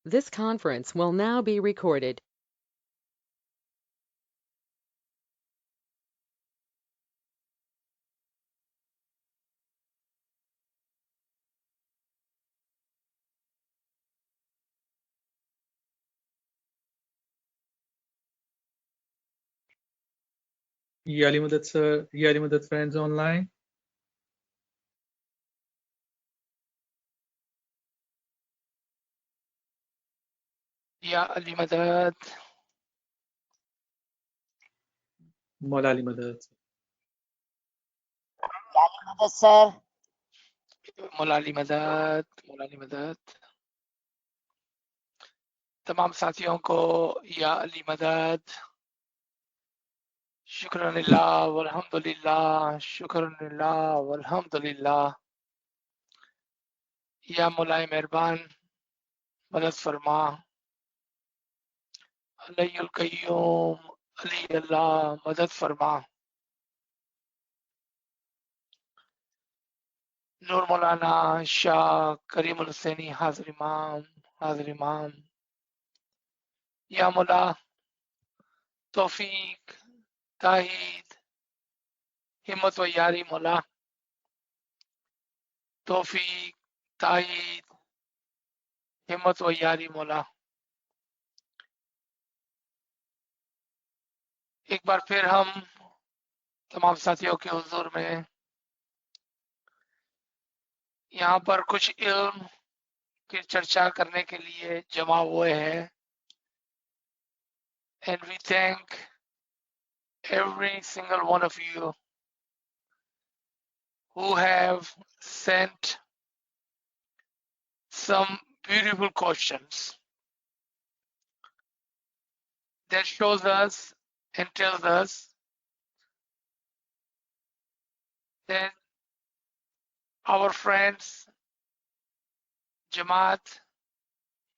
This conference will now be recorded. Yeah, Ali Madad sir, yeah, Ali Madad friends online. Ya Ali Madad. Maula Ali Madad. Ali Madad sir. मौला अली मदद, मौला अली मदद। तमाम साथियों को या अली मदद, शुक्रनिल्लाह वल्हम्दुलिल्लाह, शुक्रनिल्लाह वल्हम्दुलिल्लाह। या मौलाए मेहरबान मदद फरमा, अलीयुल कय्यूम, अली अल्लाह मदद फरमा। नूर मौलाना शाह करीमुल हुसैनी हाजिर इमाम, हाजिर इमाम। या मौला तौफीक, ताहीद, हिम्मत व यारी मौला, तौफीक, ताहीद, हिम्मत व यारी मौला। एक बार फिर हम तमाम साथियों के हुजूर में यहाँ पर कुछ इल्म की चर्चा करने के लिए जमा हुए हैं। And we thank every single one of you who have sent some beautiful questions that shows us and tells us that our friends, Jamaat,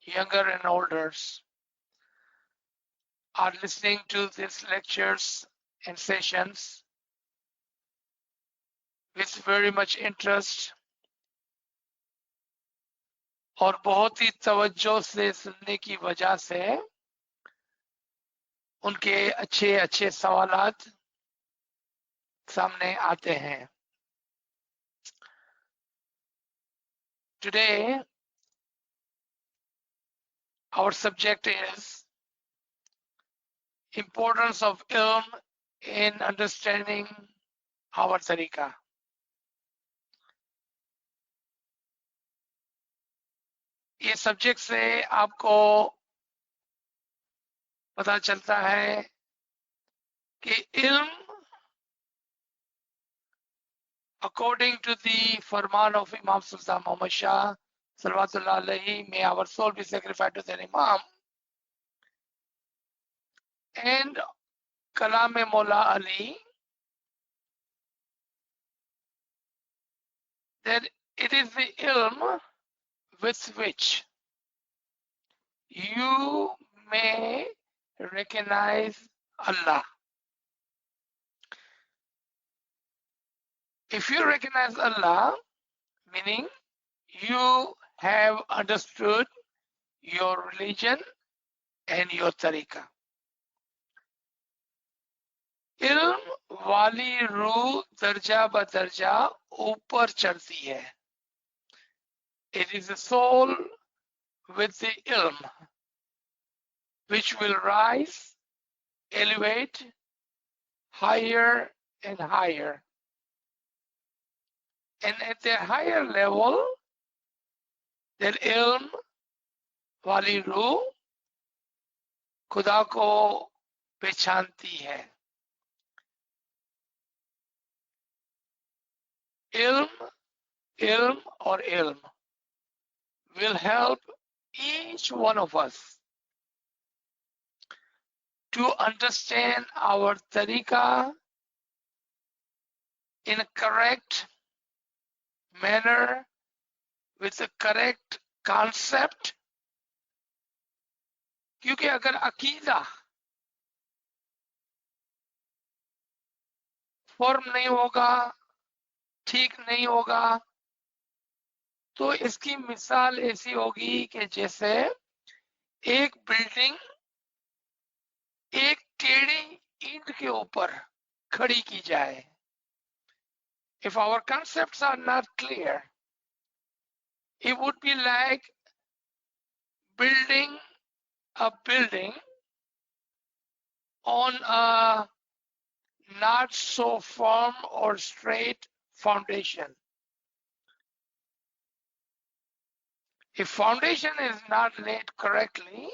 younger and olders, are listening to these lectures and sessions with very much interest और बहुत ही तवज्जो से सुनने की वजह से उनके अच्छे अच्छे सवालात सामने आते हैं। Today our subject is importance of ilm in understanding our tariqa. ये सब्जेक्ट से आपको पता चलता है कि इल्म according to the Farman of Imam Sultan Muhammad Shah Salawatullah Alaihi, may our soul be sacrificed to their Imam, and Kalam Mawla Ali, that it is the ilm with which you may recognize Allah. If you recognize Allah, meaning you have understood your religion and your tariqa. इल्म वाली रूह दर्जा ब दर्जा ऊपर चढ़ती है. It is the soul with the ilm which will rise, elevate higher and higher. And at the higher level, that ilm वाली रूह खुदा को पहचानती है. Ilm or ilm will help each one of us to understand our tariqa in a correct manner with a correct concept. क्योंकि अगर अकीदा form नहीं होगा, ठीक नहीं होगा, तो इसकी मिसाल ऐसी होगी कि जैसे एक बिल्डिंग एक टेढ़ी ईंट के ऊपर खड़ी की जाए. If our concepts are not clear, it would be like building a building on a not so firm or straight foundation. If foundation is not laid correctly,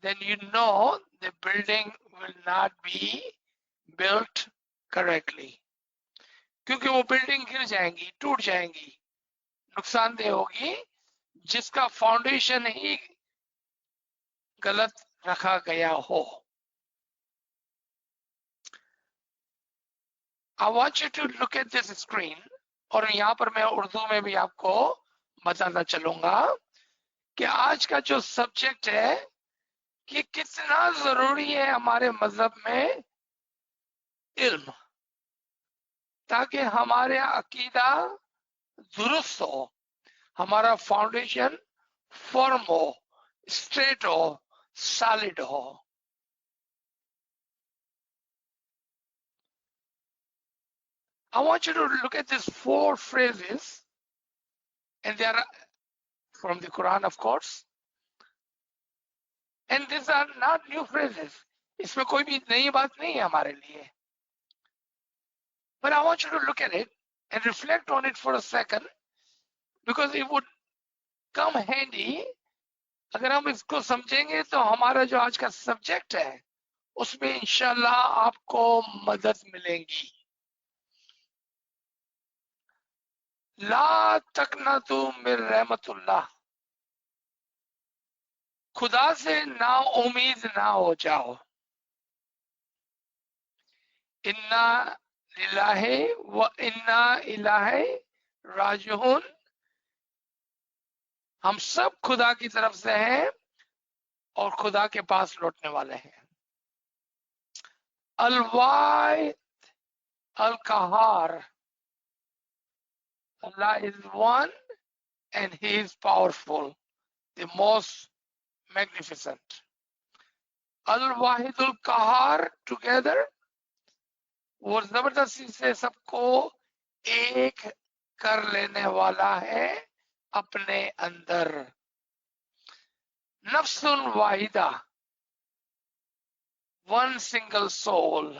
then you know the building will not be built correctly. क्योंकि वो building गिर जाएंगी, टूट जाएंगी, नुकसानदेह होगी, जिसका foundation ही गलत रखा गया हो. I want you to look at this screen. और यहाँ पर मैं उर्दू में भी आपको बताना चलूंगा कि आज का जो सब्जेक्ट है कि कितना जरूरी है हमारे मजहब में इल्म, ताकि हमारे अकीदा दुरुस्त हो, हमारा फाउंडेशन फर्म हो, स्ट्रेट हो, सॉलिड हो. I want you to look at these 4 phrases, and they are from the Quran, of course. And these are not new phrases. इसमें कोई भी नई बात नहीं है हमारे लिए. But I want you to look at it and reflect on it for a second, because it would come handy. अगर हम इसको समझेंगे तो हमारा जो आज का सब्जेक्ट है उसमें इंशाल्लाह आपको मदद मिलेगी. ला तकनतु मिन रहमतुल्लाह, खुदा से ना उम्मीद ना हो जाओ. इन्ना लिल्लाहि व इन्ना इलैहि राजिऊन, हम सब खुदा की तरफ से हैं और खुदा के पास लौटने वाले हैं. अल-वाहिद अल-कहार, Allah is one and He is powerful, the most magnificent. Al-Wahidul Kahar, together, वो जबरदस्ती से सबको एक कर लेने वाला है अपने अंदर. नफ्सुन वाहिदा, one single soul.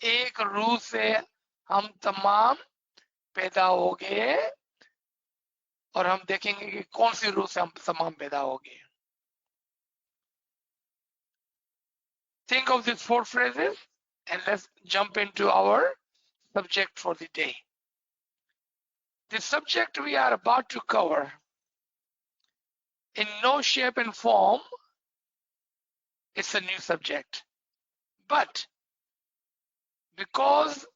एक रूह से हम तमाम पैदा हो गए, और हम देखेंगे कि कौन सी रूह से हम तमाम पैदा हो गए. Think of these 4 phrases and let's jump into our subject for the day. The subject we are about to cover, in no shape and form, it's a new subject. But because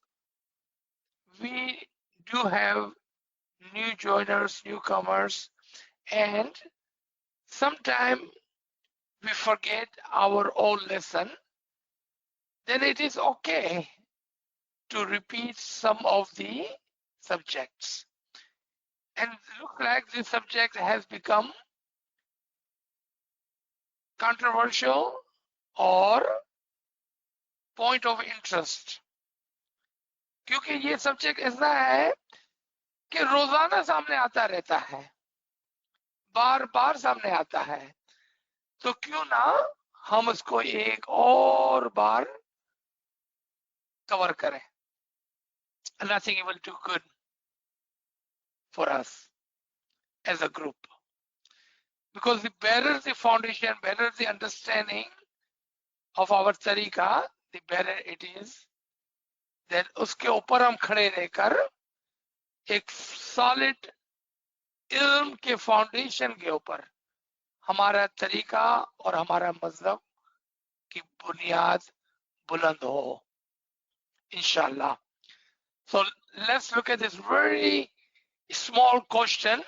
we do have new joiners, newcomers, and sometimes we forget our old lesson, then it is okay to repeat some of the subjects. And look like this subject has become controversial or point of interest. क्योंकि ये subject ऐसा है कि रोजाना सामने आता रहता है, बार बार सामने आता है, तो क्यों ना हम इसको एक और बार कवर करें. And I think it will do good for us as a group, because the better the foundation, better the understanding of our tariqa, the better it is. Then उसके ऊपर हम खड़े रहकर एक सॉलिड इल्म के फाउंडेशन के ऊपर हमारा तरीका और हमारा मजहब की बुनियाद बुलंद हो, इंशाल्लाह. So let's look at this very small question,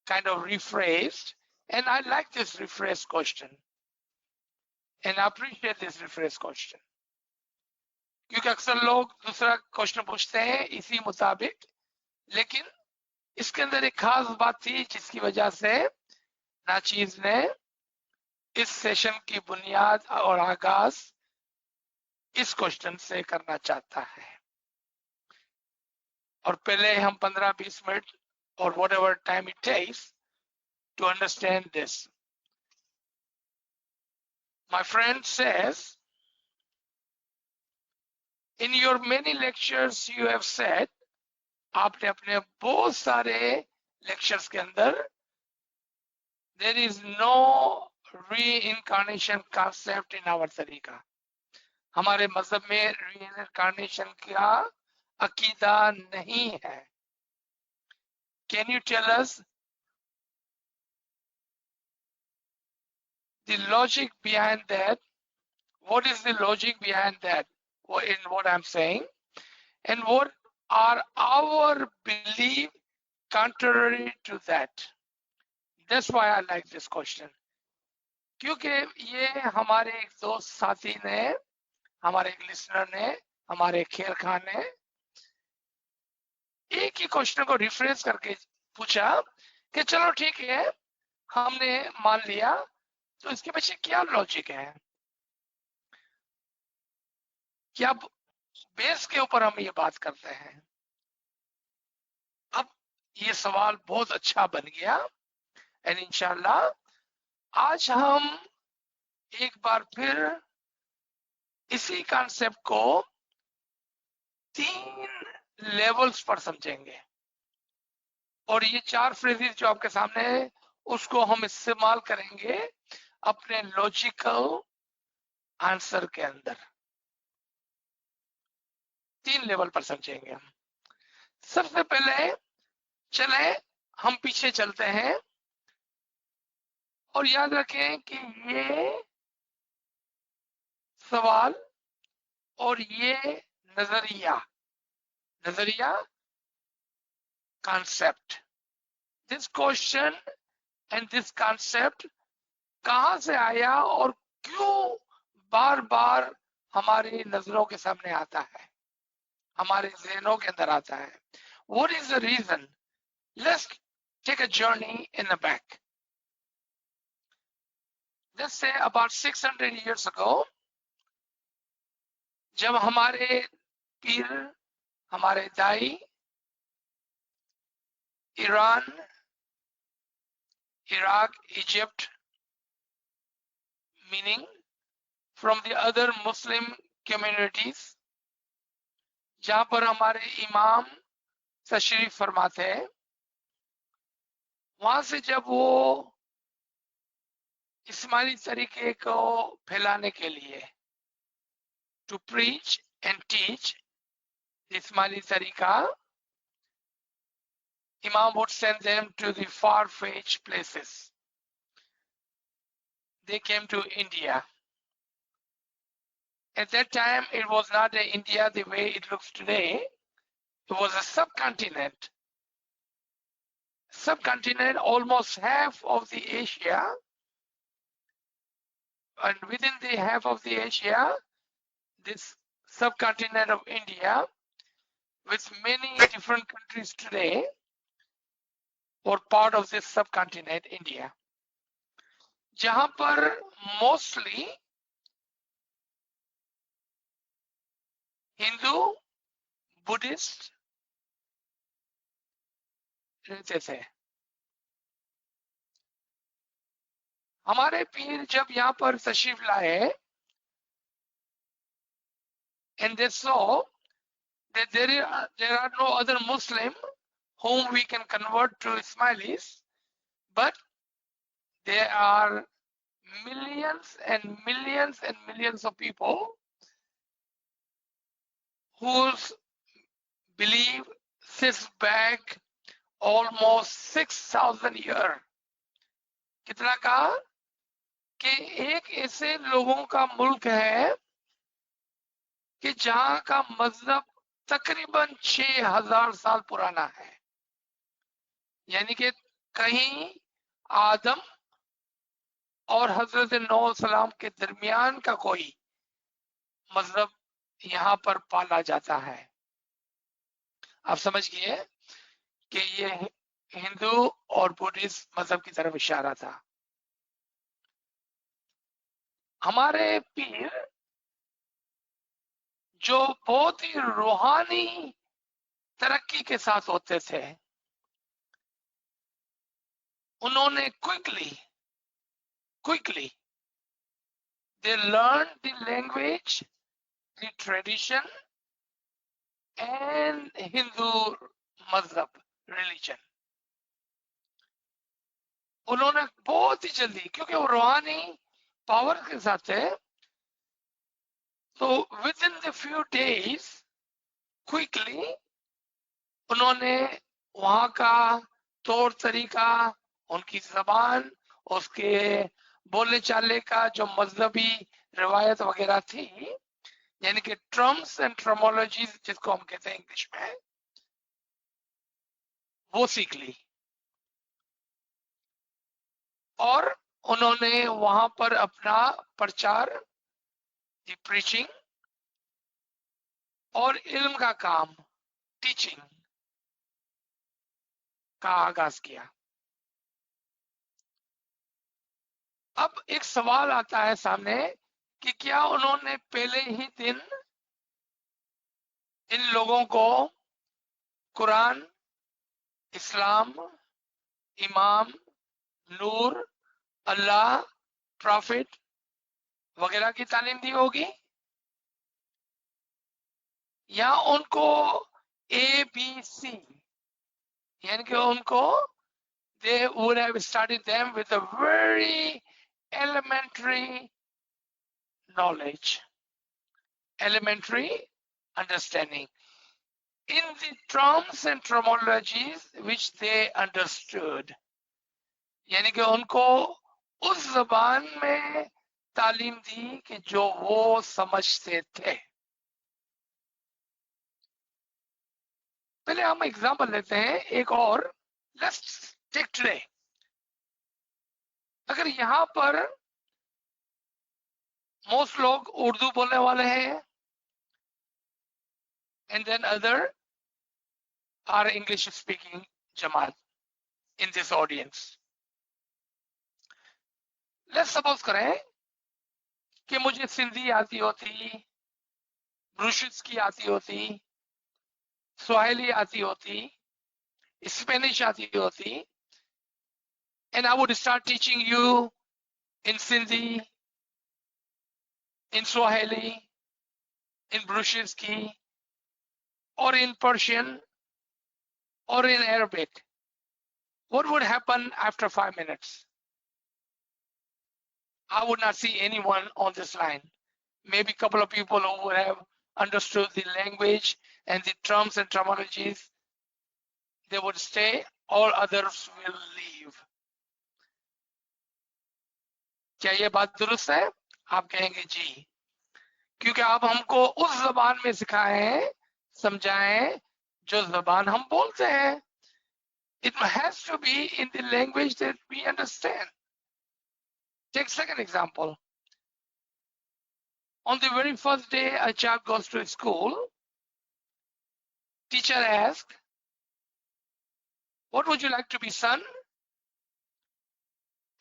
kind of rephrased, and I like this rephrased question and I appreciate this rephrased question, क्योंकि अक्सर लोग दूसरा क्वेश्चन पूछते हैं इसी मुताबिक, लेकिन इसके अंदर एक खास बात थी जिसकी वजह से नाचीज ने इस सेशन की बुनियाद और आगाज इस क्वेश्चन से करना चाहता है, और पहले हम 15-20 मिनट और whatever time it takes to understand this. My friend says, in your many lectures you have said, आपने अपने बहुत सारे लेक्चर्स के अंदर, there is no reincarnation concept in our तरीका, हमारे मजहब में reincarnation का अकीदा नहीं है. Can you tell us the logic behind that? What is the logic behind that in what I'm saying? And what are our belief contrary to that? That's why I like this question. क्योंकि ये हमारे एक दोस्त साथी ने, हमारे एक listener ने, हमारे खेर खान ने एक ही क्वेश्चन को रिफ्रेश करके पूछा कि चलो ठीक है, हमने मान लिया, तो इसके पीछे क्या लॉजिक है, क्या बेस के ऊपर हम ये बात करते हैं. अब ये सवाल बहुत अच्छा बन गया, एंड इंशाल्लाह आज हम एक बार फिर इसी कॉन्सेप्ट को 3 लेवल्स पर समझेंगे, और ये 4 फ्रेजेस जो आपके सामने है उसको हम इस्तेमाल करेंगे अपने लॉजिकल आंसर के अंदर. 3 लेवल पर समझेंगे हम. सबसे पहले चले हम पीछे चलते हैं, और याद रखें कि ये सवाल और ये नजरिया concept, this question and this concept कहां से आया और क्यों बार बार हमारी नजरों के सामने आता है, हमारे ज़हनों के अंदर आता है. What is the reason? Let's take a journey in the back. Let's say about 600 years ago, जब हमारे पीर, हमारे दाई Iran, Iraq, Egypt, meaning from the other Muslim communities, जहां पर हमारे इमाम तशरीफ फरमाते हैं, वहां से जब वो इस्माइली तरीके को फैलाने के लिए, to preach and teach the Ismaili tariqa, Imam would send them to the far-fetched places. They came to India. At that time, it was not India the way it looks today. It was a subcontinent. Subcontinent, almost half of the Asia, and within the half of the Asia, this subcontinent of India, with many different countries today, were part of this subcontinent, India. जहां पर mostly Hindu, Buddhist रहते थे. हमारे पीर जब यहाँ पर तशरीफ लाए, and they saw that there are no other Muslim whom we can convert to Ismailis, but there are millions and millions and millions of people whose belief sits back almost 6,000 years. कितना कहा कि एक ऐसे लोगों का मुल्क है कि जहां का मजहब तकरीबन 6,000 साल पुराना है, यानी कि कहीं आदम और हजरत नूह सलाम के दरमियान का कोई मजहब यहाँ पर पाला जाता है. आप समझ गए कि ये हिंदू और बुद्धिस्ट मजहब की तरफ इशारा था. हमारे पीर जो बहुत ही रूहानी तरक्की के साथ होते थे, उन्होंने quickly they learned the language, the tradition and Hindu मजहब religion. उन्होंने बहुत ही जल्दी, क्योंकि वो रूहानी पावर के साथ थे, तो within the few days quickly उन्होंने वहां का तौर तरीका, उनकी जबान, उसके बोलने चालने का जो मजहबी रिवायत वगैरह थी, यानी कि टर्म्स एंड टर्मोलॉजीज जिसको हम कहते हैं इंग्लिश में, वो सीख ली और उन्होंने वहां पर अपना प्रचार, दी प्रीचिंग और इल्म का काम, टीचिंग का आगाज किया। अब एक सवाल आता है सामने कि क्या उन्होंने पहले ही दिन इन लोगों को कुरान, इस्लाम, इमाम, नूर, अल्लाह, प्रॉफिट वगैरह की तालीम दी होगी, या उनको ABC, यानी कि उनको they would have started them with a very elementary knowledge, elementary understanding in the terms and terminologies which they understood, यानी कि उनको उस जबान में तालीम दी कि जो वो समझते थे। पहले हम एग्जांपल लेते हैं एक और, लेट्स टेक टुडे। अगर यहाँ पर मोस्ट लोग उर्दू बोलने वाले हैं and then other are English speaking Jamaat in this audience. Let's suppose करें कि मुझे सिंधी आती होती, ब्रूशिस की आती होती, स्वाहिली आती होती, स्पेनिश आती होती, and I would start teaching you in Sindhi, in Swahili, in Brushiski, or in Persian, or in Arabic. What would happen after 5 minutes? I would not see anyone on this line. Maybe a couple of people who would have understood the language and the terms and terminologies, they would stay, all others will leave. क्या ये बात दुरुस्त है? आप कहेंगे जी, क्योंकि आप हमको उस जबान में सिखाए हैं, समझाएं जो जबान हम बोलते हैं। It has to be in the language that we understand. Take second example. On the very first day a child goes to school, teacher asks, what would you like to be, son?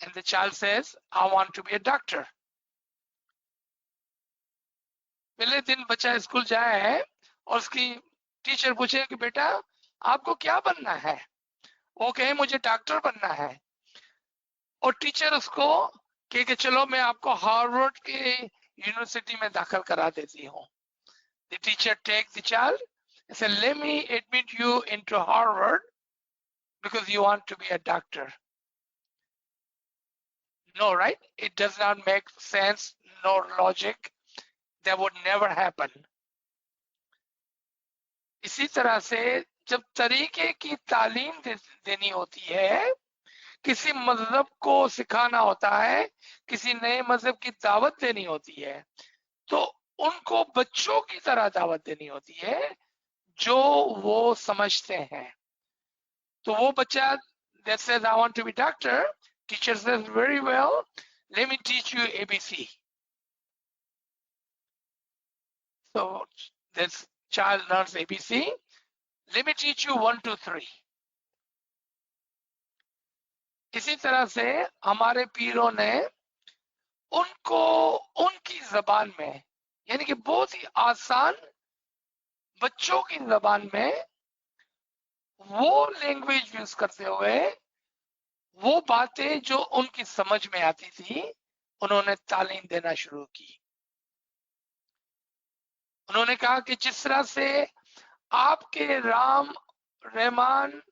And the child says, I want to be a doctor. पहले दिन बच्चा school जाए है और उसकी teacher पूछे कि बेटा आपको क्या बनना है, वो कहे मुझे डॉक्टर बनना है, और टीचर उसको कहे कि चलो मैं आपको हार्वर्ड के यूनिवर्सिटी में दाखिल करा देती हूँ। The teacher takes the child and said, let me admit you into Harvard because you want to be a doctor. No, right? It does not make sense, no logic. That would never happen. इसी तरह से जब तरीके की तालीम देनी होती है, किसी मजहब को सिखाना होता है, किसी नए मजहब की दावत देनी होती है, तो उनको बच्चों की तरह दावत देनी होती है जो वो समझते हैं। तो वो बच्चा that says I want to be doctor, teacher says very well, let me teach you ABC. So this child learns ABC, let me teach you 1 2 3. इसी तरह से हमारे पीरों ने उनको उनकी जबान में, यानी कि बहुत ही आसान बच्चों की जबान में वो लैंग्वेज यूज करते हुए वो बातें जो उनकी समझ में आती थी उन्होंने तालीम देना शुरू की। उन्होंने कहा कि जिस तरह से आपके राम रहमान,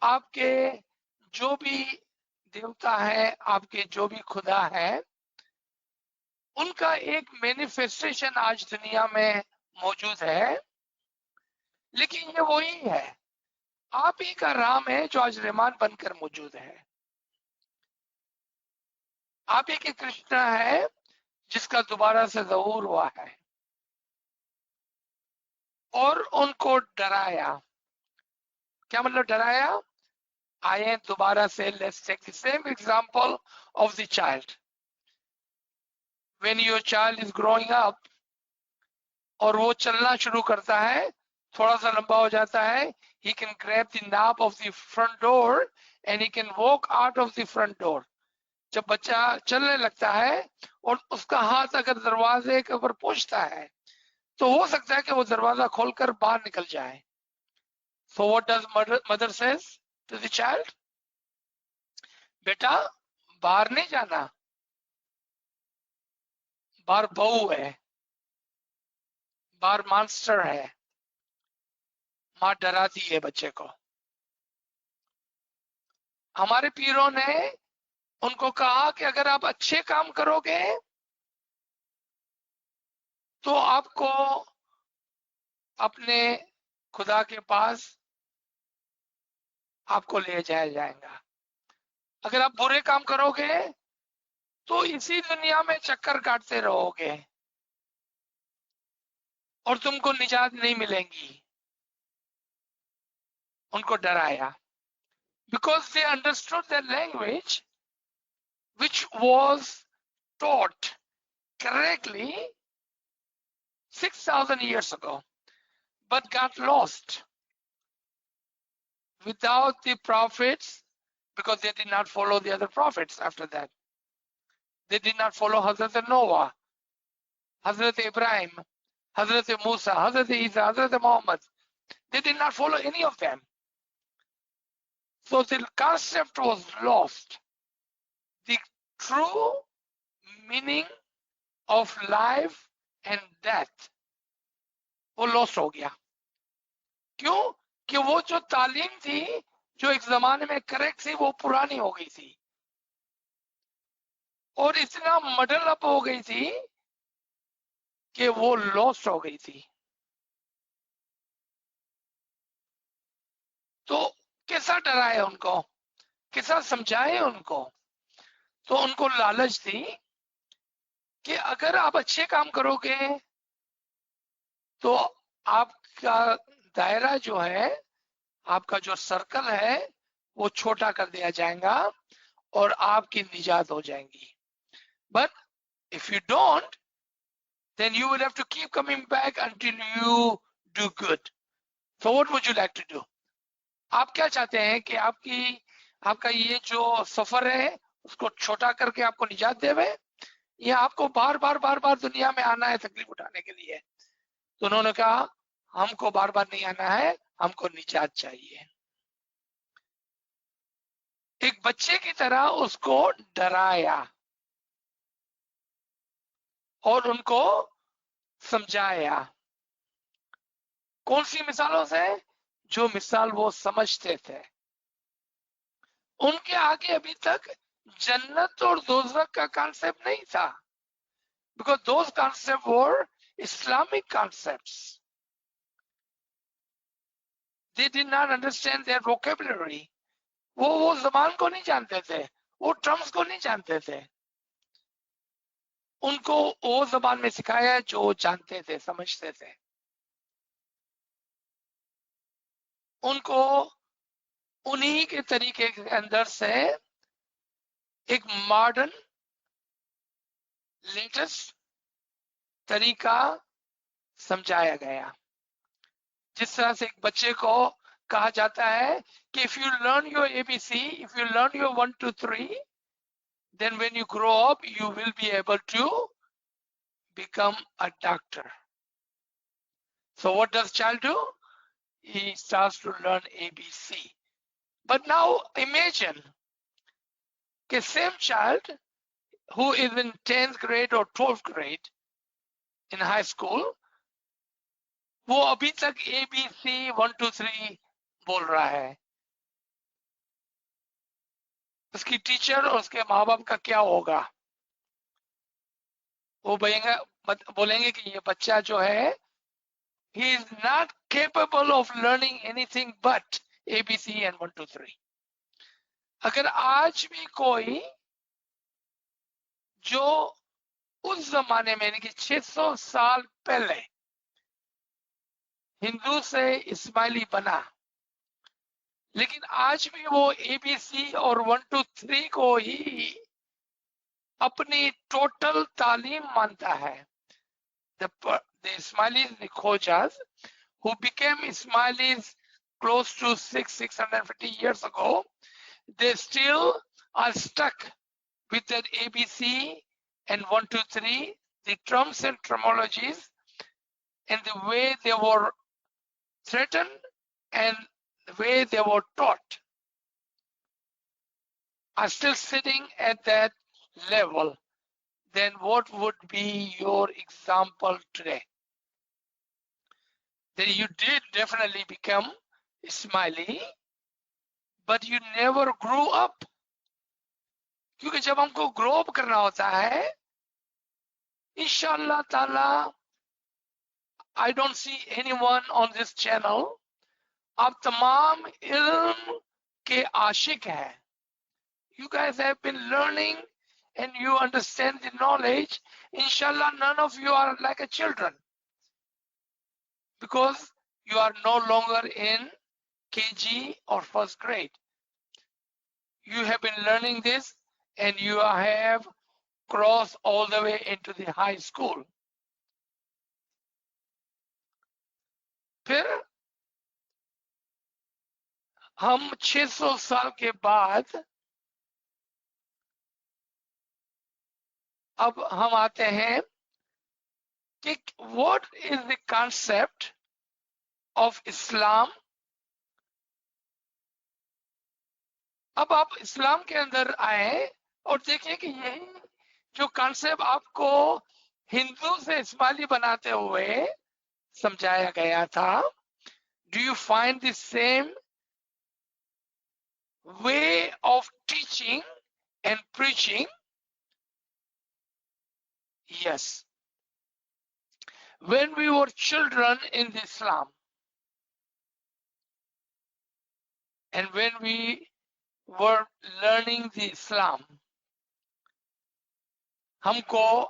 आपके जो भी देवता है, आपके जो भी खुदा है, उनका एक मैनिफेस्टेशन आज दुनिया में मौजूद है, लेकिन ये वही है, आप ही का राम है जो आज रहमान बनकर मौजूद है। आप ही के कृष्ण है जिसका दोबारा से ज़हूर हुआ है। और उनको डराया। क्या मतलब डराया? आए दोबारा से, let's take the same example of the child. When your child is growing up और वो चलना शुरू करता है, थोड़ा सा लंबा हो जाता है, he can grab the knob of the front door and he can walk out of the front door। जब बच्चा चलने लगता है और उसका हाथ अगर दरवाजे के ऊपर पहुंचता है तो हो सकता है कि वो दरवाजा खोलकर बाहर निकल जाए। So what does mother says to the child? बेटा बाहर नहीं जाना, बाहर बहू है, बाहर मॉन्स्टर है। माँ डराती है बच्चे को। हमारे पीरों ने उनको कहा कि अगर आप अच्छे काम करोगे तो आपको अपने खुदा के पास आपको ले जाया जाएगा, अगर आप बुरे काम करोगे तो इसी दुनिया में चक्कर काटते रहोगे और तुमको निजात नहीं मिलेंगी। उनको डराया, because they understood their language which was taught correctly 6,000 years ago, but got lost without the prophets, because they did not follow the other prophets after that. They did not follow Hazrat Noah, Hazrat Ibrahim, Hazrat Musa, Hazrat Isa, Hazrat Muhammad. They did not follow any of them. So the concept was lost. The true meaning of life and death वो lost हो गया। क्यों? कि वो जो तालीम थी जो एक जमाने में करेक्ट थी वो पुरानी हो गई थी और इतना मडल अप हो गई थी कि वो लॉस्ट हो गई थी। तो कैसा डराए उनको, कैसा समझाए उनको? तो उनको लालच थी कि अगर आप अच्छे काम करोगे तो आपका दायरा जो है, आपका जो सर्कल है वो छोटा कर दिया जाएगा और आपकी निजात हो जाएगी। But if you don't, then you will have to keep coming back until you do good. So what would you like to do? आप क्या चाहते हैं कि आपका ये जो सफर है उसको छोटा करके आपको निजात देवे, या आपको बार बार दुनिया में आना है तकलीफ उठाने के लिए? तो उन्होंने कहा हमको बार नहीं आना है, हमको निजात चाहिए। एक बच्चे की तरह उसको डराया और उनको समझाया। कौन सी मिसालों से? जो मिसाल वो समझते थे। उनके आगे अभी तक जन्नत और दोज़ख का कॉन्सेप्ट नहीं था, because those concepts were Islamic concepts. They did not understand their vocabulary. वो ज़बान को नहीं जानते थे, वो टर्म्स को नहीं जानते थे। उनको वो ज़बान में सिखाया जो जानते थे, समझते थे। उनको उन्हीं के तरीके के अंदर से एक मॉडर्न लेटेस्ट तरीका समझाया गया। जिस तरह से एक बच्चे को कहा जाता है कि if you learn your ABC, if you learn your 1 2 3, then when you grow up, you will be able to become a doctor. So what does child do? He starts to learn ABC. But now imagine the same child who is in 10th grade or 12th grade in high school, वो अभी तक ABC 1 2 3 बोल रहा है. उसकी teacher और उसके माँ बाप का क्या होगा? वो बोलेंगे कि ये बच्चा जो है, he is not capable of learning anything but ABC and 1 2 3. अगर आज भी कोई जो उस जमाने में यानी कि 600 साल पहले हिंदू से इस्माइली बना, लेकिन आज भी वो ABC और 1 2 3 को ही अपनी टोटल तालीम मानता है. The Ismailis, the Khojas, who became Ismailis close to 650 years ago, they still are stuck with that ABC and 1 2 3, the terms and terminologies, and the way they were threatened and the way they were taught are still sitting at that level. Then what would be your example today? That you did definitely become Ismaili, but you never grew up. क्योंकि जब हमको grow up करना होता है, इंशाल्लाह ताला, I don't see anyone on this channel, आप तमाम इल्म के आशिक हैं. You guys have been learning and you understand the knowledge. Inshallah, none of you are like a children, because you are no longer in KG or first grade. You have been learning this and you have crossed all the way into the high school. फिर हम 600 साल के बाद अब हम आते हैं कि what is the concept of Islam. अब आप इस्लाम के अंदर आए और देखिए कि यही जो कॉन्सेप्ट आपको हिंदू से इस्माइली बनाते हुए समझाया गया था. Do you find the same way of teaching and preaching? Yes. When we were children in Islam, and when we were learning the Islam, हमको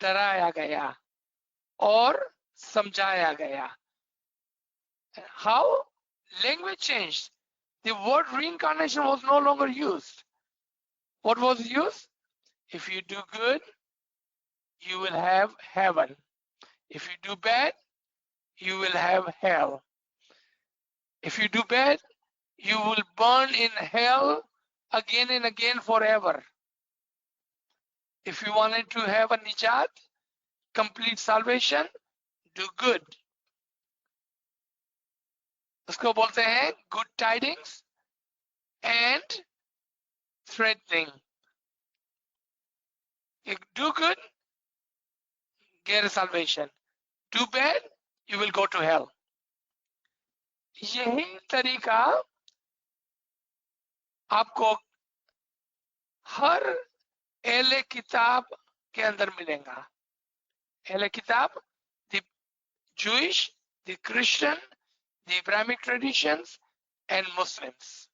डराया गया और समझाया गया. How? Language changed. The word reincarnation was no longer used. What was used? If you do good, you will have heaven. If you do bad, you will have hell. If you do bad, you will burn in hell again and again forever. If you wanted to have a nijat, complete salvation, do good. उसको बोलते हैं good tidings and threatening. Do good, get a salvation. Do bad, you will go to hell. यही तरीका आपको हर एले किताब के अंदर मिलेगा. एले किताब, the Jewish, the Christian, the Abrahamic traditions and Muslims.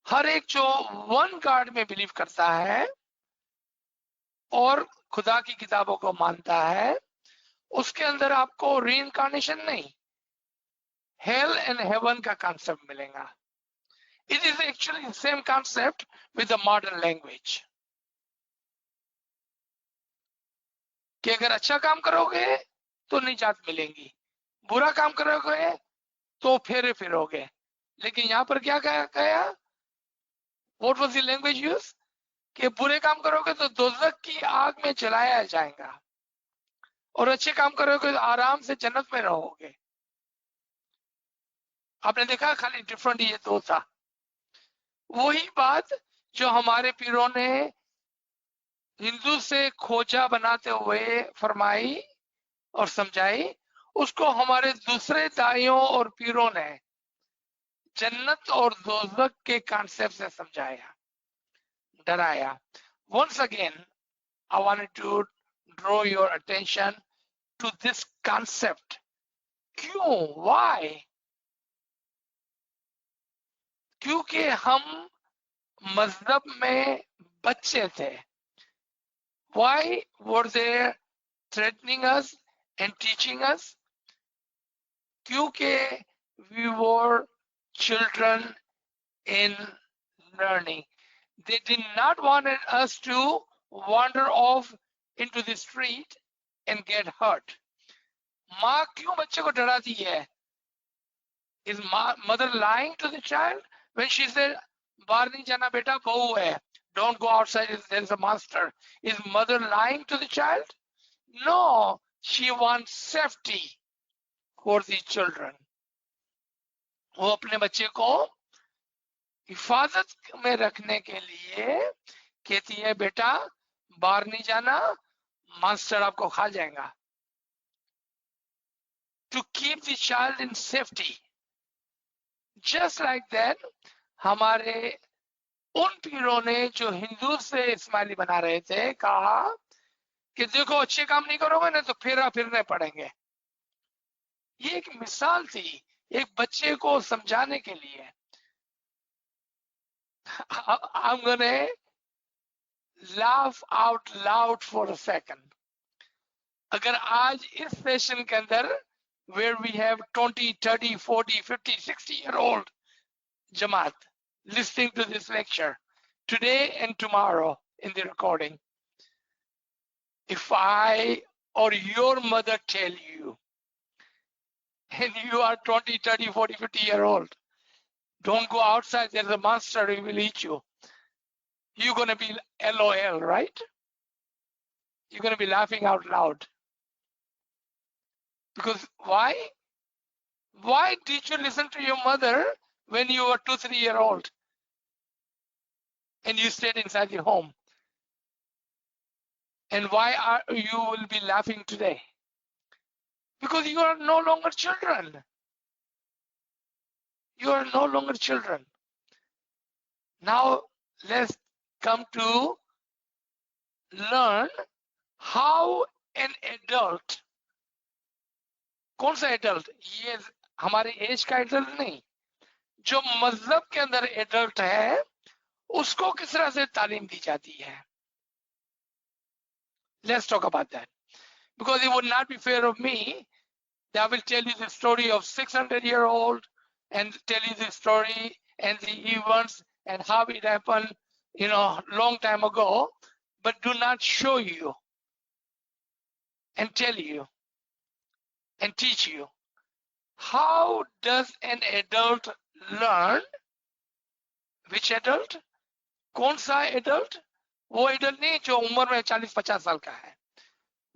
हर एक जो वन गॉड में बिलीव करता है और खुदा की किताबों को मानता है, उसके अंदर आपको रीइंकार्नेशन नहीं, hell and heaven का concept मिलेगा. It is actually the same concept with the modern language. कि अगर अच्छा काम करोगे तो निजात मिलेंगी, बुरा काम करोगे तो फेरे फिरोगे. लेकिन यहाँ पर क्या गया? What was the language used? कि बुरे काम करोगे तो दोज़ख की आग में जलाया जाएगा और अच्छे काम करोगे तो आराम से जन्नत में रहोगे। आपने देखा खाली डिफरेंट ये दो था। वही बात जो हमारे पीरों ने हिंदू से खोजा बनाते हुए फरमाई और समझाई, उसको हमारे दूसरे दाइयों और पीरों ने जन्नत और दोज़ख के कॉन्सेप्ट से समझाया, डराया। Once again, I wanted to draw your attention to this concept. क्यों? Why? क्योंकि हम मजहब में बच्चे थे। Why were they threatening us and teaching us? क्योंकि we were children in learning. They did not want us to wander off into the street and get hurt. माँ क्यों बच्चे को डराती है? Is mother lying to the child when she said, बाहर नहीं जाना बेटा, बहू है, don't go outside, there is a monster? Is mother lying to the child? No, she wants safety for the children. वो अपने बच्चे को हिफाजत में रखने के लिए कहती है, बेटा बाहर नहीं जाना, मास्टर आपको खा जाएगा. To keep the child in safety. Just like that, हमारे उन पीरों ने जो हिंदू से इस्माइली बना रहे थे, कहा कि देखो अच्छे काम नहीं करोगे ना तो फेरा फिरने पड़ेंगे. ये एक मिसाल थी एक बच्चे को समझाने के लिए. I'm gonna laugh out loud for a second. अगर आज इस सेशन के अंदर where we have 20, 30, 40, 50, 60-year-old Jamaat listening to this lecture today and tomorrow in the recording, if I or your mother tell you, and you are 20, 30, 40, 50-year-old, don't go outside, there's a monster, he will eat you. You're going to be LOL, right? You're going to be laughing out loud. Because why? Why did you listen to your mother when you were 2, 3-year-old and you stayed inside your home? And why are you will be laughing today? Because you are no longer children. You are no longer children. Now let's come to learn how an adult, कौन सा adult? ये हमारे as का adult नहीं, जो मजहब के अंदर एडल्ट है उसको किस तरह से तालीम दी जाती है. Let's talk about that, because it would not be fair of me that I will tell you the story of 600-year-old and tell you the story and the events and how it happened, long time ago, but do not show you and tell you and teach you. How does an adult learn? Which adult? कौन सा adult? वो adult नहीं जो उम्र में 40-50 साल का है,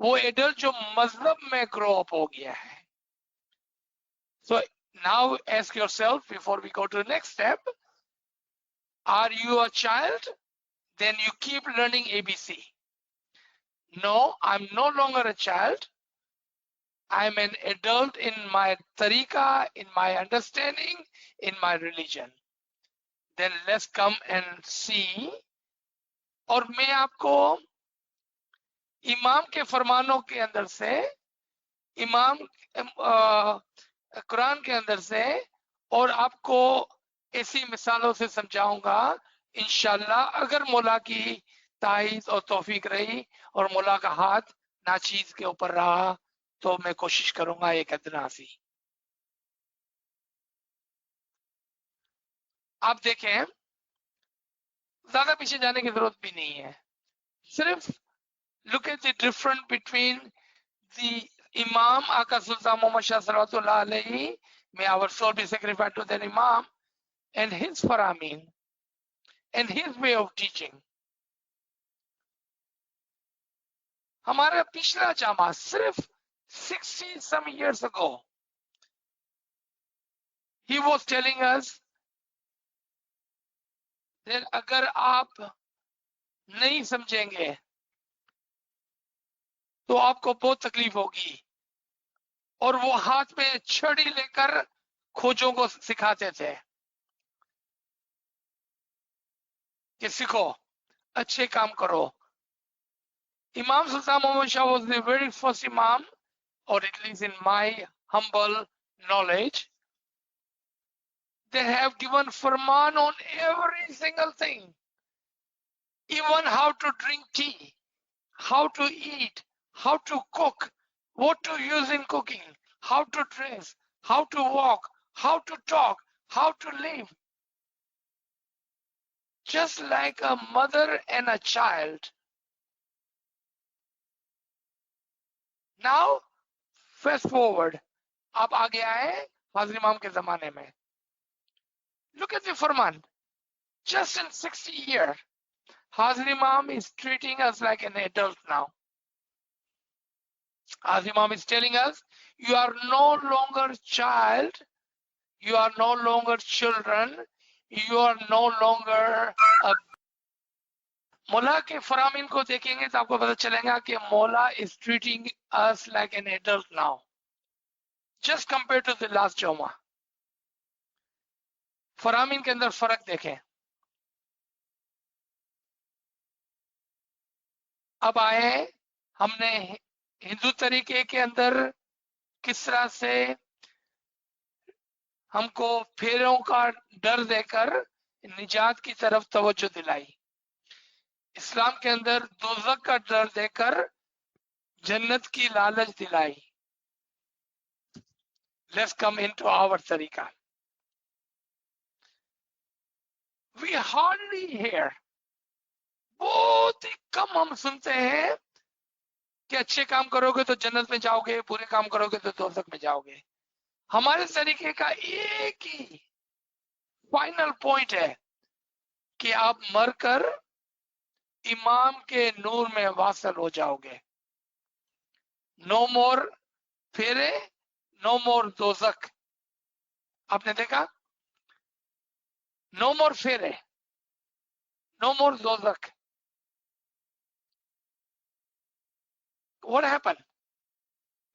वो adult जो मजहब में grow up हो गया है. So now ask yourself before we go to the next step, are you a child? Then you keep learning ABC. No, I'm no longer a child. I'm an adult in my tariqa, in my understanding, in my religion. Then let's come and see. और मैं आपको इमाम के फरमानों के अंदर से, इमाम कुरान के अंदर से, और आपको ऐसी मिसालों से समझाऊंगा इंशाल्लाह, अगर मौला की ताईद और तौफीक रही और मौला का हाथ नाचीज के ऊपर रहा तो मैं कोशिश करूंगा एक अदना सी. आप देखें, ज्यादा पीछे जाने की जरूरत भी नहीं है, सिर्फ look at the difference between the Imam Aka Sultan Muhammad Shah Salawatullah alayhi, may our soul be sacrificed to that Imam, and his Faramin. and his way of teaching. हमारा पिछला जामा सिर्फ 60 some years ago, he was telling us that अगर आप नहीं समझेंगे तो आपको बहुत तकलीफ होगी, और वो हाथ में छड़ी लेकर खोजों को सिखाते थे कि सीखो, अच्छे काम करो. Imam Sultan Muhammad Shah was the very first Imam, or at least in my humble knowledge, they have given farman on every single thing, even how to drink tea, how to eat, how to cook, what to use in cooking, how to dress, how to walk, how to talk, how to live. Just like a mother and a child. Now, fast forward, आप आगे आए हाजिर इमाम के जमाने में. Look at the Farman. Just in 60 years, Hazir Imam is treating us like an adult now. Hazir Imam is telling us, you are no longer child, you are no longer children, you are no longer a... मौला के फरामीन को देखेंगे तो आपको पता चलेगा कि मौला is treating us like an adult now. Just compared to the last Juma. फरामीन के अंदर फर्क देखें. अब आए हमने हिंदू तरीके के अंदर किस तरह से हमको फेरों का डर देकर निजात की तरफ तवज्जो दिलाई. इस्लाम के अंदर दोज़ख का डर देकर जन्नत की लालच दिलाई. Let's come into our तरीका. We hardly hear, बहुत ही कम हम सुनते हैं कि अच्छे काम करोगे तो जन्नत में जाओगे, बुरे काम करोगे तो दोज़ख में जाओगे. हमारे तरीके का एक ही फाइनल पॉइंट है कि आप मरकर इमाम के नूर में वासल हो जाओगे. नो मोर फेरे, नो मोर दोज़ख. आपने देखा, नो मोर फेरे, नो मोर दोज़ख. What happened?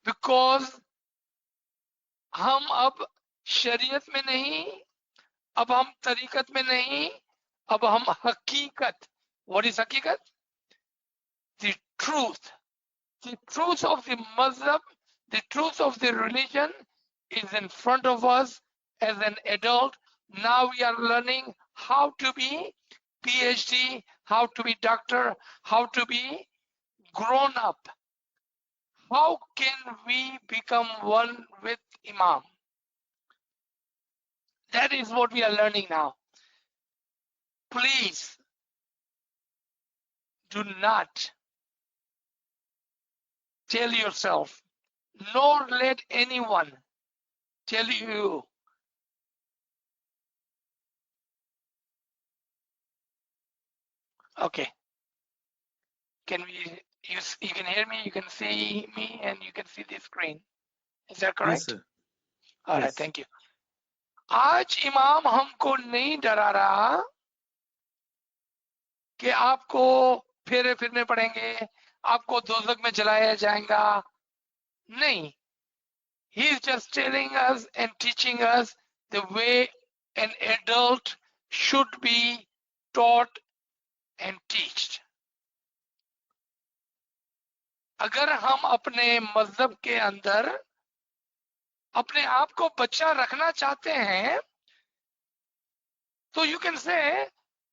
Because हम अब शरीयत में नहीं, अब हम तरीकत में नहीं, अब हम हकीकत. What is हकीकत? The truth. The truth of the mazhab, the truth of the religion is in front of us as an adult. Now we are learning how to be PhD, how to be doctor, how to be grown up. How can we become one with Imam? That is what we are learning now. Please do not tell yourself, nor let anyone tell you okay. Can we, you can hear me, you can see me, and you can see the screen. Is that correct? Yes, sir. All right, Yes. thank you. आज इमाम हमको नहीं डरा रहा कि आपको फेरे फिरने पड़ेंगे, आपको दोज़ख में जलाया जाएगा. नहीं. He is just telling us and teaching us the way an adult should be taught and taught. अगर हम अपने मजहब के अंदर अपने आप को बच्चा रखना चाहते हैं तो you can say,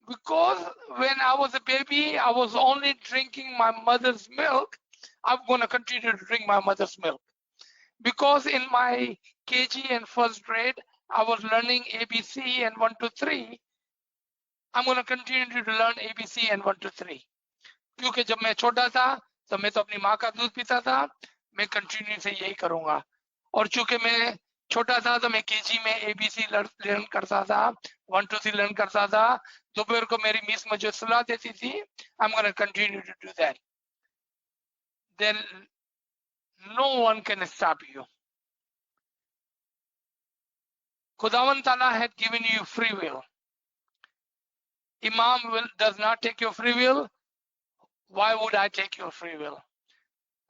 because when I was a baby I was only drinking my mother's milk, I'm going to continue to drink my mother's milk. Because in my KG and first grade I was learning ABC and 1 to 3, I'm going to continue to learn ABC and 1 to 3. क्योंकि जब मैं छोटा था तो मैं तो अपनी माँ का दूध पीता था, मैं कंटिन्यू से यही करूंगा. और चूंकि मैं छोटा था तो मैं केजी में एबीसी लर्न करता था, 1 2 3 लर्न करता था। दोपहर को मेरी मिस मुझे सुला देती थी। I am gonna continue to do that. Then no one can stop you. खुदावन ताला had given you free will. Imam does not take your free will. Why would I take your free will?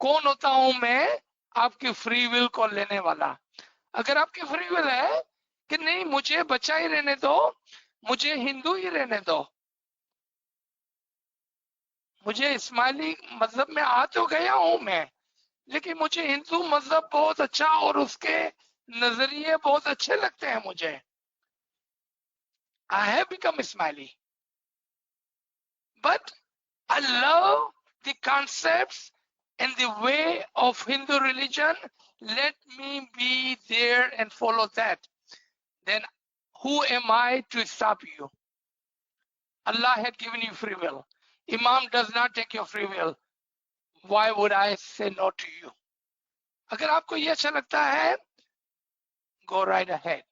कौन होता हूं मैं आपकी free will को लेने वाला? अगर आपकी फ्री विल है कि नहीं मुझे बच्चा ही रहने दो, मुझे हिंदू ही रहने दो, मुझे इस्माइली मजहब में आ तो गया हूं मैं, लेकिन मुझे हिंदू मजहब बहुत अच्छा और उसके नजरिए बहुत अच्छे लगते हैं मुझे, I have become Ismaili, but I love the concepts and the way of Hindu religion. Let me be there and follow that. Then who am I to stop you? Allah had given you free will. Imam does not take your free will. Why would I say no to you? अगर आपको ये अच्छा लगता है, go right ahead.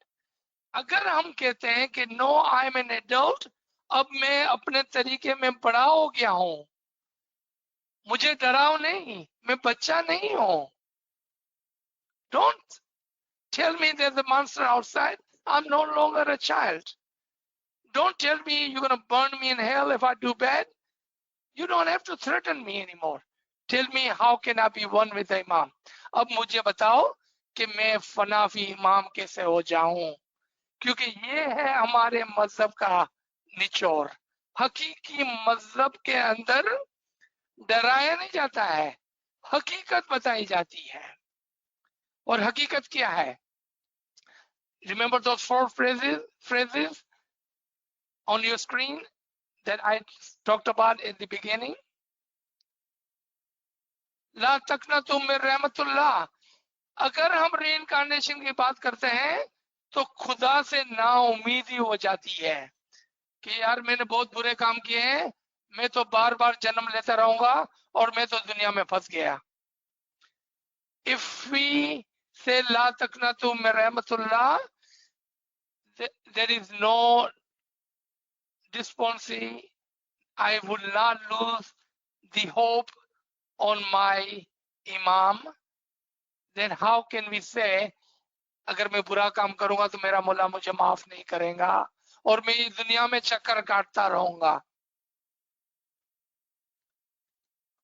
अगर हम कहते हैं कि no, I am an adult, अब मैं अपने तरीके में बड़ा हो गया हूं, मुझे डराओ नहीं, मैं बच्चा नहीं हूं. Don't tell me there's a monster outside. I'm no longer a child. Don't tell me you're going to burn me in hell if I do bad. You don't have to threaten me anymore. Tell me how can I be one with the Imam. अब मुझे बताओ कि मैं फनाफी इमाम कैसे हो जाऊं, क्योंकि ये है हमारे मजहब का निचोड़. हकीकी मजहब के अंदर डराया नहीं जाता है, हकीकत बताई जाती है. और हकीकत क्या है? Remember those 4 phrases on your screen that I talked about at the beginning? ला तकनतु मिन रहमतुल्लाह. अगर हम रीइंकार्नेशन की बात करते हैं तो खुदा से नाउमीदी हो जाती है कि यार मैंने बहुत बुरे काम किए हैं, मैं तो बार बार जन्म लेता रहूंगा और मैं तो दुनिया में फंस गया. If we say ला तकनतु मिन रहमतुल्लाह, there is no despondency. I would not lose the hope on my Imam. Then how can we say अगर मैं बुरा काम करूंगा तो मेरा मौला मुझे माफ नहीं करेगा और मैं इस दुनिया में चक्कर काटता रहूंगा?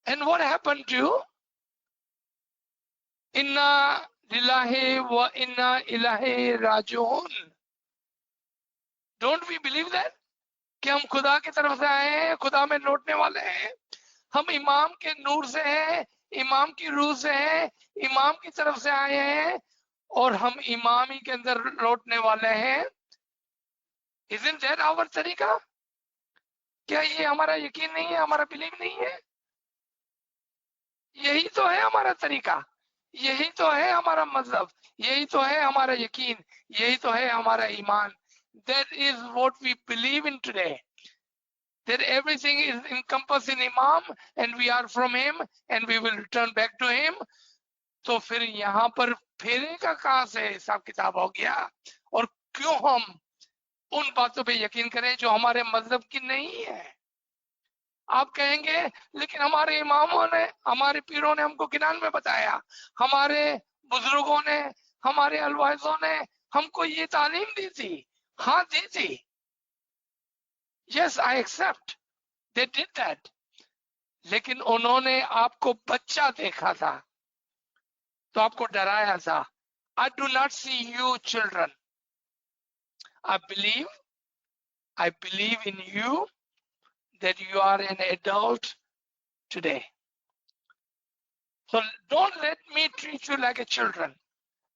And what happened to inna lillahi wa inna ilaihi rajiun? Don't we believe that कि हम खुदा की तरफ से आए हैं, खुदा में लौटने वाले हैं, हम इमाम के नूर से हैं, इमाम की रूह से हैं, इमाम की तरफ से आए हैं और हम इमाम ही के अंदर लौटने वाले हैं? Isn't that our तरीका? क्या ये हमारा यकीन नहीं है, हमारा बिलीव नहीं है? यही तो है हमारा तरीका, यही तो है हमारा मजहब, यही तो है हमारा यकीन, यही तो है हमारा ईमान. That is what we believe in today. That everything is encompassed in Imam and we are from him and we will return back to him. तो फिर यहाँ पर फेरे का कहां से हिसाब किताब हो गया? और क्यों हम उन बातों पे यकीन करें जो हमारे मजहब की नहीं है? आप कहेंगे लेकिन हमारे इमामों ने, हमारे पीरों ने हमको किनान में बताया, हमारे बुजुर्गों ने, हमारे अलवाइजों ने हमको ये तालीम दी थी. हाँ दी थी. Yes, I accept. They did that. लेकिन उन्होंने आपको बच्चा देखा था तो आपको डराया था. I do not see you children. I believe in you that you are an adult today. So don't let me treat you like a children.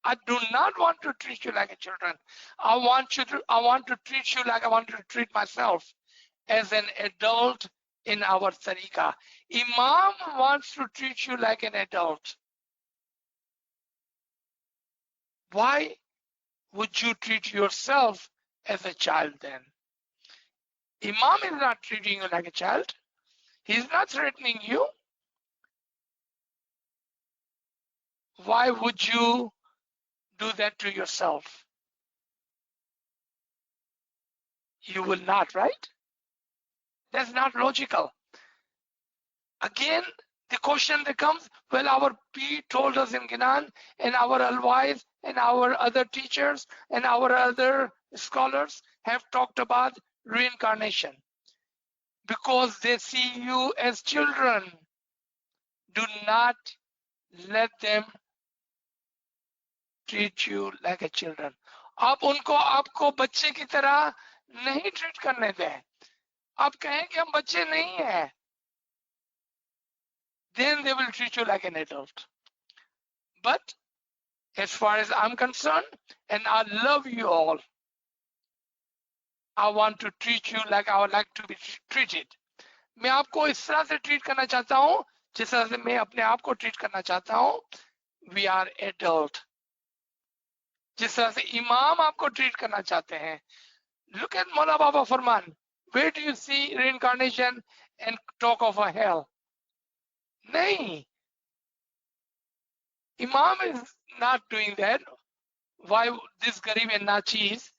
I do not want to treat you like a children. I want to treat you like I want to treat myself, as an adult in our tariqah. Imam wants to treat you like an adult. Why would you treat yourself as a child then? Imam is not treating you like a child. He's not threatening you. Why would you do that to yourself? You will not, right? That's not logical. Again, the question that comes, well, our P told us in Gnan, and our ALWAAZ and our other teachers and our other scholars have talked about reincarnation because they see you as children. Do not let them treat you like a children. आप उनको आपको बच्चे की तरह नहीं treat करने दें. आप कहें कि हम बच्चे नहीं हैं, then they will treat you like an adult. But as far as I'm concerned, and I love you all, I want to treat you like I would like to be treated. मैं आपको इस तरह से treat करना चाहता हूँ जिस तरह से मैं अपने आप को ट्रीट करना चाहता हूँ. We are adult. जिस तरह से इमाम आपको ट्रीट करना चाहते हैं. Look at Maula Baba Farman. Where do you see reincarnation and talk of a hell? नहीं. Imam is not doing that. Why this Garib and Nachis?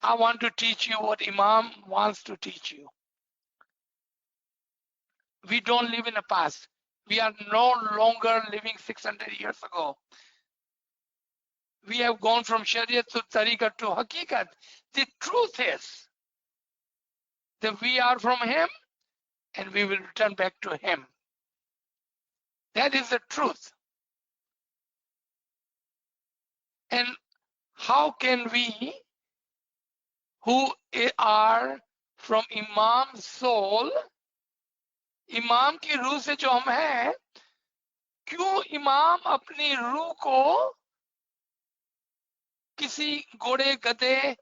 I want to teach you what Imam wants to teach you. We don't live in the past. We are no longer living 600 years ago. We have gone from Shariat to Tariqat to Hakikat. The truth is that we are from Him and we will return back to Him. That is the truth. And how can we, who are from Imam's soul, इमाम की रूह से जो हम हैं, क्यों इमाम अपनी रूह को किसी घोड़े गधे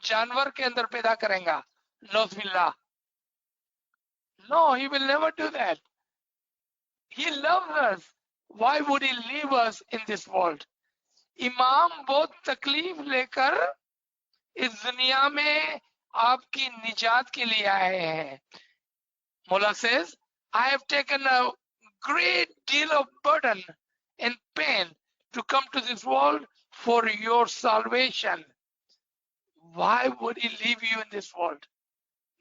जानवर के अंदर पैदा करेगा? नौज़ुबिल्लाह. No, he will never do that. He loves us. Why would he leave us in this world? इमाम बहुत तकलीफ लेकर इस दुनिया में आपकी निजात के लिए आए हैं. Mullah says, I have taken a great deal of burden and pain to come to this world for your salvation. Why would he leave you in this world?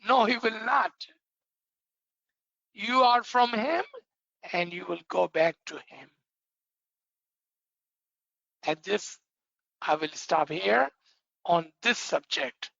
No, he will not. You are from him and you will go back to him. At this, I will stop here on this subject.